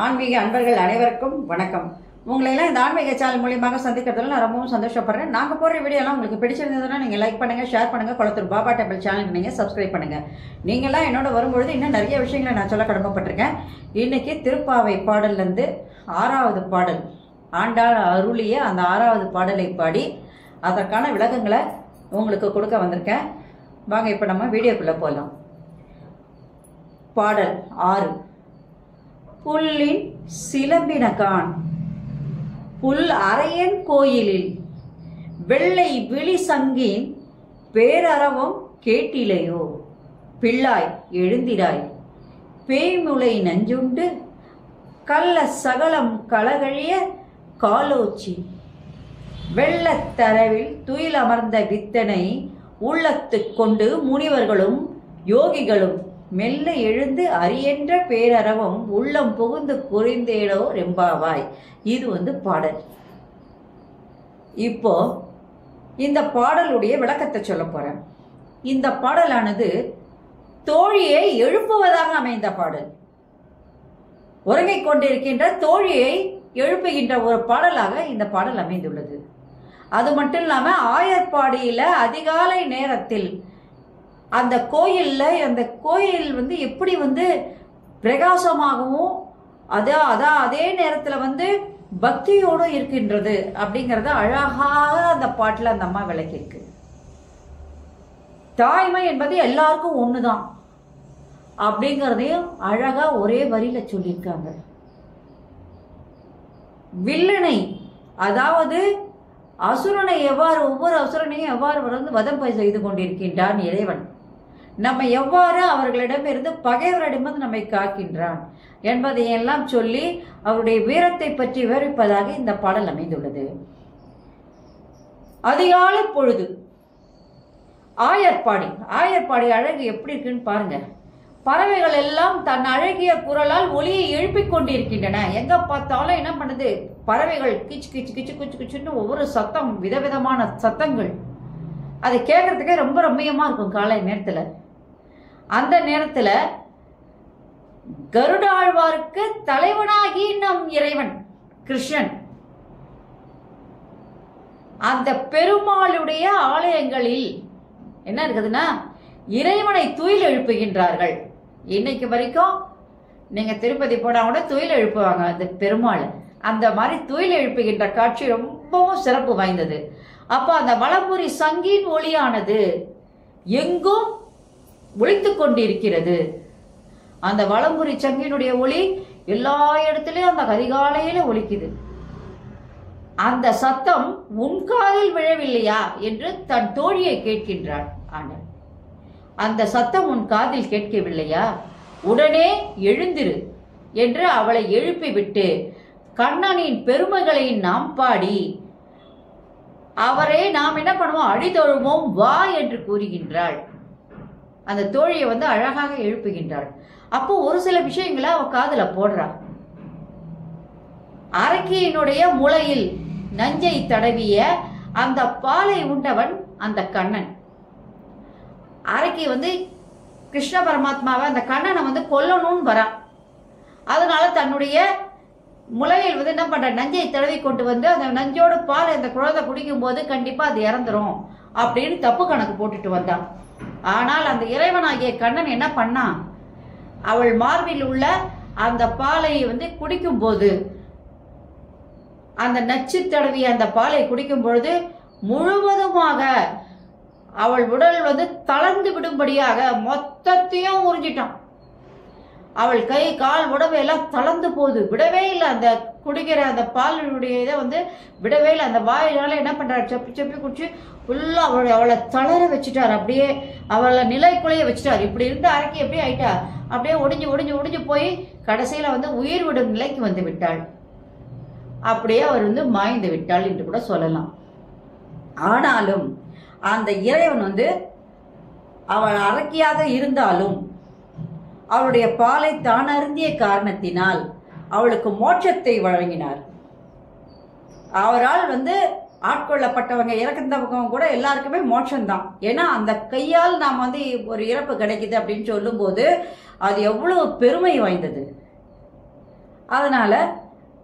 ஆன்மீக அன்பர்கள் அனைவருக்கும் வணக்கம். உங்களையெல்லாம் இந்த ஆன்மீக சேனல் மூலியமாக சந்திக்கிறதுல நான் ரொம்பவும் சந்தோஷப்படுறேன். நாங்கள் போகிற வீடியோலாம் உங்களுக்கு பிடிச்சிருந்ததுன்னா நீங்கள் லைக் பண்ணுங்கள், ஷேர் பண்ணுங்கள். குளத்தூர் பாபா டெம்பிள் சேனலுக்கு நீங்கள் சப்ஸ்கிரைப் பண்ணுங்கள். நீங்களாம் என்னோட வரும்பொழுது இன்னும் நிறைய விஷயங்களை நான் சொல்ல கடமைப்பட்டிருக்கேன். இன்றைக்கி திருப்பாவை பாடல்லேருந்து 6வது பாடல், ஆண்டாள் அருளிய அந்த 6வது பாடலை பாடி அதற்கான விளக்கங்களை உங்களுக்கு கொடுக்க வந்திருக்கேன். வாங்க இப்போ நம்ம வீடியோக்குள்ளே போகலாம். பாடல் 6. புல்லின் சிலம்பினகான் புல் அரையன் கோயிலில் வெள்ளை விழி சங்கின் பேரறவம் கேட்டிலையோ, பிள்ளாய் எழுந்திராய் பேய்முளை நஞ்சுண்டு கள்ள சகலம் களகழிய காலோச்சி வெள்ளத்தரவில் துயில் அமர்ந்த வித்தனை உள்ளத்து கொண்டு முனிவர்களும் யோகிகளும் மெல்ல எழுந்து அரியென்ற பேரறவம் உள்ளம் புகுந்து புரிந்தேடோ ரெம்பாவாய். இது பாடல். இப்போ இந்த பாடலுடைய விளக்கத்தை சொல்ல போறேன். இந்த பாடலானது தோழியை எழுப்புவதாக அமைந்த பாடல். உறங்கிக் கொண்டிருக்கின்ற தோழியை எழுப்புகின்ற ஒரு பாடலாக இந்த பாடல் அமைந்துள்ளது. அது மட்டும் இல்லாம ஆயர்பாடியில அதிகாலை நேரத்தில் அந்த கோயில் எப்படி பிரகாசமாகவும் அதே நேரத்தில் பக்தியோடு இருக்கின்றது அப்படிங்கறத அழகாக அந்த பாட்டில் அந்த அம்மா விளக்கியிருக்கு. தாய்மை என்பது எல்லாருக்கும் ஒண்ணுதான் அப்படிங்கறதையும் அழகா ஒரே வரியில சொல்லியிருக்காங்க. வில்லனை, அதாவது அசுரனை ஒவ்வொரு அசுரனையும் எவ்வாறு வதம் செய்து கொண்டிருக்கின்றான் இறைவன், நம்ம எவ்வாறு அவர்களிடமிருந்து பகைவரிடமிருந்து நம்மை காக்கின்றான் என்பதையெல்லாம் சொல்லி அவருடைய வீரத்தை பற்றி விவரிப்பதாக இந்த பாடல் அமைந்துள்ளது. அதிகாலை பொழுது ஆயர்பாடி அழகு எப்படி இருக்குன்னு பாருங்க. பறவைகள் எல்லாம் தன் அழகிய குரலால் ஒளியை எழுப்பிக் கொண்டிருக்கின்றன. எங்க பார்த்தாலும் என்ன பண்ணுது, பறவைகள் கிச்சு கிச்சு கிச்சு கிச்சு கிச்சுன்னு ஒவ்வொரு சத்தம், விதவிதமான சத்தங்கள். அதை கேட்கறதுக்கே ரொம்ப ரம்மியமா இருக்கும் காலை நேரத்துல. அந்த நேரத்துல கருடாழ்வாருக்கு தலைவனாகி நம் இறைவன் கிருஷ்ணன் அந்த பெருமாளுடைய ஆலயங்களில் என்ன இருக்குதுன்னா இறைவனை துயில் எழுப்புகின்றார்கள். இன்னைக்கு வரைக்கும் நீங்க திருப்பதி போனா கூட துயில் எழுப்புவாங்க அந்த பெருமாள். அந்த மாதிரி துயில் எழுப்புகின்ற காட்சி ரொம்பவும் சிறப்பு வாய்ந்தது. அப்ப அந்த வலம்புரி சங்கின் ஒளியானது எங்கும் ஒளித்து கொண்டிருக்கிறது. அந்த வலம்புரி சங்கினுடைய ஒளி எல்லா இடத்துலயும் அந்த அதிகாலையில ஒலிக்குது. அந்த சத்தம் உன் காதில் விழவில்லையா என்று தன் தோழியை கேட்கின்றாள் ஆண்டாள். அந்த சத்தம் உன் காதில் கேட்கவில்லையா, உடனே எழுந்திரு என்று அவளை எழுப்பிவிட்டு கண்ணனின் பெருமைகளை நாம் பாடி அவரை நாம் என்ன பண்ணுவோம், அடிதொழுவோம் வா என்று கூறுகின்றாள். அந்த தோழியை அழகாக எழுப்புகின்றாள். அப்போ ஒரு சில விஷயங்களை அவ காதுல போடுறா. அரக்கியினுடைய முளையில் நஞ்சை தடவிய அந்த பாலை உண்டவன் அந்த கண்ணன். அரக்கி கிருஷ்ண பரமாத்மாவை அந்த கண்ணனை கொல்லணும்னு வரா. அதனால தன்னுடைய முளையில் என்ன பண்ற, நஞ்சை தடவி கொண்டு அந்த நஞ்சோட பால் அந்த குழந்தை குடிக்கும் போது கண்டிப்பா அது இறந்துரும் அப்படின்னு தப்பு கணக்கு போட்டுட்டு வந்தான். ஆனால் அந்த இறைவனாகிய கண்ணன் என்ன பண்ணா, அவள் மார்பில் உள்ள அந்த பாலை குடிக்கும் போது, அந்த நச்சு தடவிய அந்த பாலை குடிக்கும் பொழுது முழுவதுமாக அவள் உடல் தளர்ந்து விடும்படியாக மொத்தத்தையும் உறிஞ்சிட்டான். அவள் கை கால் உடம்பு எல்லாம் தளர்ந்து போகுது. விடவே இல்லை, அந்த குடிக்கிற அந்த பாலினுடைய இதை விடவே இல்லை. அந்த வாயினால என்ன பண்றாரு, செப்பி செப்பி குடிச்சு ஃபுல்லா அவளை தளர வச்சுட்டார். அப்படியே அவளை நிலைக்குலைய வச்சுட்டார். இப்படி இருந்து அரக்கி எப்படி ஆயிட்டா, அப்படியே ஒடிஞ்சு ஒடிஞ்சு ஒடிஞ்சு போய் கடைசியில உயிர் விடும் நிலைக்கு விட்டாள். அப்படியே அவர் மாய்ந்து விட்டாள் என்று கூட சொல்லலாம். ஆனாலும் அந்த இறைவன் அவள் அரக்கியாக இருந்தாலும் அவளுடைய பாலை தான் அருந்திய காரணத்தினால் அவளுக்கு மோட்சத்தை வழங்கினார். அவரால் ஆட்கொள்ளப்பட்டவங்க இறந்தவங்க கூட எல்லாருக்குமே மோட்சம்தான். ஏன்னா அந்த கையால் நாம் ஒரு இறப்பு கிடைக்குது அப்படின்னு சொல்லும் போது அது எவ்வளவு பெருமை வாய்ந்தது. அதனால்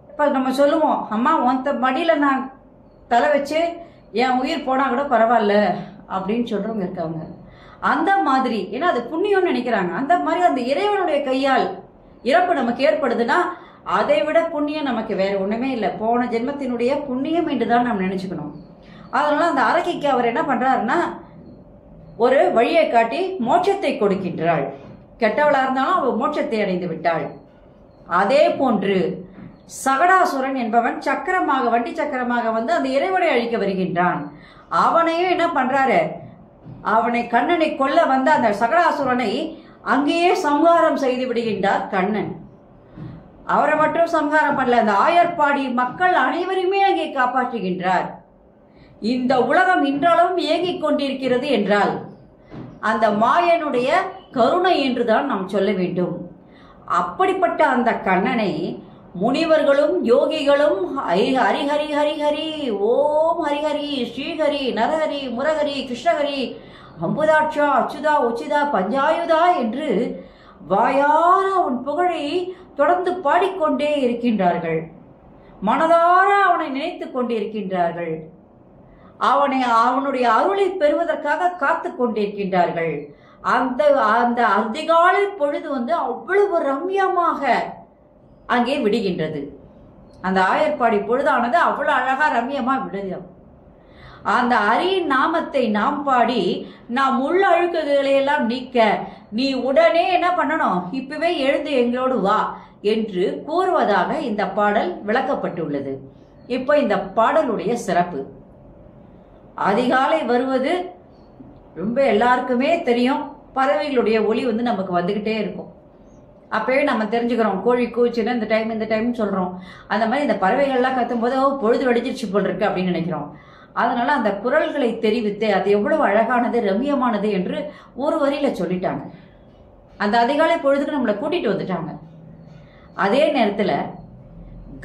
இப்போ நம்ம சொல்லுவோம், அம்மா உன் மடியில் நான் தலை வச்சு என் உயிர் போனால் கூட பரவாயில்ல அப்படின்னு சொல்கிறவங்க இருக்காங்க. அந்த மாதிரி, ஏன்னா அது புண்ணியம்னு நினைக்கிறாங்க. அந்த மாதிரி அந்த இறைவனுடைய கையால் இறப்பு நமக்கு ஏற்படுதுன்னா அதை விட புண்ணியம் நமக்கு வேற ஒன்றுமே இல்லை. போன ஜென்மத்தினுடைய புண்ணியம் என்று தான் நம்ம நினச்சிக்கணும். அதனால அந்த அரக்கிக்கு அவர் என்ன பண்ணுறாருன்னா ஒரு வழியை காட்டி மோட்சத்தை கொடுக்கின்றாள். கெட்டவளாக இருந்தாலும் அவள் மோட்சத்தை அடைந்து விட்டாள். அதே போன்று சகடாசுரன் என்பவன் சக்கரமாக, வண்டி சக்கரமாக வந்து அந்த இறைவனை அழிக்க வருகின்றான். அவனையும் என்ன பண்றாரு, அவனை கண்ணனை கொல்ல வந்த அந்த சகடாசுரனை அங்கேயே சம்ஹாரம் செய்து விடுகின்றார் கண்ணன். அவரை மட்டும் சம்ஹாரம் பண்ணல, அந்த ஆயர்பாடி மக்கள் அனைவருமே அங்கே காப்பாற்றுகின்றார். இந்த உலகம் இன்றளவும் இயங்கிக் கொண்டிருக்கிறது என்றால் அந்த மாயனுடைய கருணை என்றுதான் நாம் சொல்ல வேண்டும். அப்படிப்பட்ட அந்த கண்ணனை முனிவர்களும் யோகிகளும் ஹரி ஹரி ஹரி ஹரி ஓம் ஹரிஹரி ஸ்ரீஹரி நரஹரி முரஹரி கிருஷ்ணஹரி அம்புதாட்சா அச்சுதா உச்சிதா பஞ்சாயுதா என்று வாயார அவன் புகழை தொடர்ந்து பாடிக்கொண்டே இருக்கின்றார்கள். மனதார அவனை நினைத்து கொண்டிருக்கின்றார்கள். அவனுடைய அருளை பெறுவதற்காக காத்து கொண்டிருக்கின்றார்கள். அந்த அந்த அதிகாலை பொழுது வந்து அவ்வளவு ரம்யமாக அங்கே விடுகின்றது. அந்த ஆயர்பாடி பொழுதானது அவ்வளவு அழகா ரம்யமா விடுது. அந்த ஹரியின் நாமத்தை நாம் பாடி நாம் உள்ள அழுக்குகளை எல்லாம் நீக்க நீ உடனே என்ன பண்ணணும், இப்பவே எழுந்து எங்களோடு வா என்று கூறுவதாக இந்த பாடல் விளக்கப்பட்டுள்ளது. இப்போ இந்த பாடலுடைய சிறப்பு, அதிகாலை வருவது ரொம்ப எல்லாருக்குமே தெரியும். பறவைகளுடைய ஒலி வந்து நமக்கு வந்துகிட்டே இருக்கும். அப்பவே நம்ம தெரிஞ்சுக்கிறோம், கோழி கூச்சுன்னு இந்த டைம் சொல்றோம். அந்த மாதிரி இந்த பறவைகள்லாம் கத்தும் போது பொழுது வெடிச்சிருச்சு போல் இருக்கு அப்படின்னு நினைக்கிறோம். அதனால அந்த குரல்களை தெரிவித்து அது எவ்வளவு அழகானது ரம்யமானது என்று ஒரு வரியில சொல்லிட்டாங்க. அந்த அதிகாலை பொழுதுக்கு நம்மளை கூட்டிட்டு வந்துட்டாங்க. அதே நேரத்துல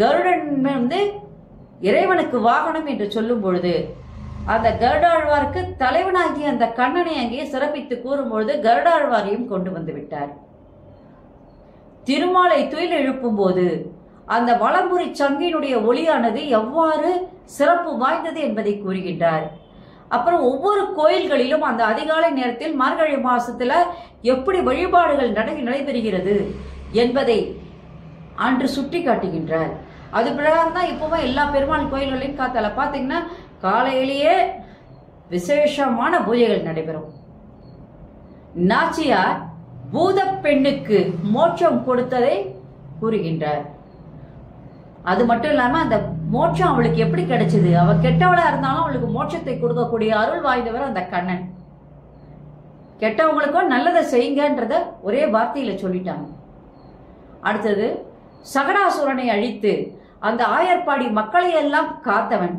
கருடன் வந்து இறைவனுக்கு வாகனம் என்று சொல்லும் பொழுது அந்த கருடாழ்வாருக்கு தலைவனாகி அந்த கண்ணனை அங்கே சிறப்பித்து கூறும்பொழுது கருடாழ்வாரையும் கொண்டு வந்து விட்டார். திருமாலை துயில் எழுப்பும் போது அந்த வலம்புரி சங்கினுடைய ஒளியானது எவ்வாறு சிறப்பு வாய்ந்தது என்பதை கூறுகின்றார். அப்புறம் ஒவ்வொரு கோயில்களிலும் அந்த அதிகாலை நேரத்தில் மார்கழி மாசத்துல எப்படி வழிபாடுகள் நடைபெறுகிறது என்பதை அன்று சுட்டி காட்டுகின்றார். அது பிரகாரம் தான் இப்பவும் எல்லா பெருமாள் கோயில்களையும் காத்தால பாத்தீங்கன்னா காலையிலேயே விசேஷமான பூஜைகள் நடைபெறும். நாச்சியார் பூத பெண்ணுக்கு மோட்சம் கொடுத்ததை கூறுகின்றார். அது மட்டும் இல்லாம அந்த மோட்சம் அவளுக்கு எப்படி கிடைச்சது, அவ கெட்டவளா இருந்தாலும் அவளுக்கு மோட்சத்தை கொடுக்கக்கூடிய அருள் வாய்ந்தவர் அந்த கண்ணன். கெட்டவங்களுக்கும் நல்லதை செய்யுங்கன்றத ஒரே வார்த்தையில சொல்லிட்டாங்க. அடுத்தது சகடாசுரனை அழித்து அந்த ஆயர்பாடி மக்களை எல்லாம் காத்தவன்.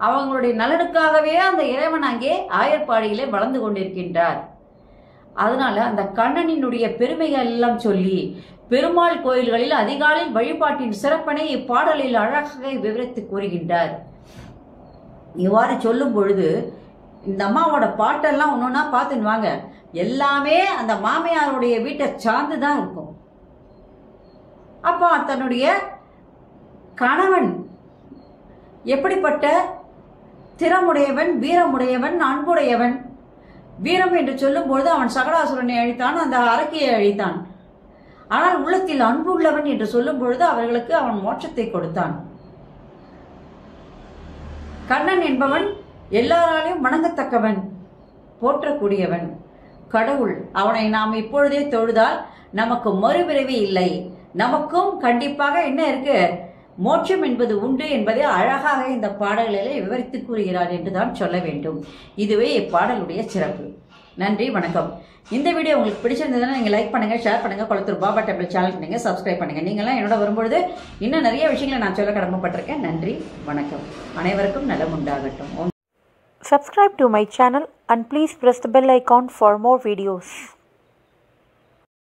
அவங்களுடைய நலனுக்காகவே அந்த இறைவன் அங்கே ஆயர்பாடியிலே வளர்ந்து கொண்டிருக்கின்றார். அதனால அந்த கண்ணனினுடைய பெருமைகள் எல்லாம் சொல்லி பெருமாள் கோயில்களில் அதிகாலையில் வழிபாட்டின் சிறப்பினை இப்பாடலில் அழகாக விவரித்து கூறுகின்றார். இவ்வாறு சொல்லும் பொழுது இந்த அம்மாவோட பாட்டெல்லாம் ஒன்னொன்னா பார்த்துன்னு வாங்க, எல்லாமே அந்த மாமியாருடைய வீட்டை சார்ந்துதான் இருக்கும். அப்போ தன்னுடைய கணவன் எப்படிப்பட்ட திறமுடையவன், வீரமுடையவன், அன்புடையவன். வீரம் என்று சொல்லும் பொழுது அவன் சகடாசுரனை அழித்தான், அந்த அரக்கியை அழித்தான். ஆனால் உள்ளத்தில் அன்பு உள்ளவன் என்று சொல்லும் பொழுது அவர்களுக்கு அவன் மோட்சத்தை கொடுத்தான். கண்ணன் என்பவன் எல்லாராலையும் வணங்கத்தக்கவன், போற்றக்கூடியவன், கடவுள். அவனை நாம் இப்பொழுதே தொழுதால் நமக்கு மறுபிறவி இல்லை, நமக்கும் கண்டிப்பாக என்ன இருக்கு, மோட்சம் என்பது உண்டு என்பதை அழகாக இந்த பாடல்களிலே விவரித்து கூறுகிறார் என்றுதான் சொல்ல வேண்டும். இதுவே இப்பாடலுடைய சிறப்பு. நன்றி, வணக்கம். இந்த வீடியோ உங்களுக்கு பிடிச்சிருந்ததுன்னா நீங்கள் லைக் பண்ணுங்க, ஷேர் பண்ணுங்க, கொளத்தூர் பாபா டெம்பிள் சேனலுக்கு நீங்கள் சப்ஸ்கிரைப் பண்ணுங்க. நீங்களாம் என்னோட வரும்பொழுது இன்னும் நிறைய விஷயங்களை நான் சொல்ல கடமைப்பட்டிருக்கேன். நன்றி, வணக்கம். அனைவருக்கும் நலம் உண்டாகட்டும். Subscribe to my channel and please press the bell icon for more videos.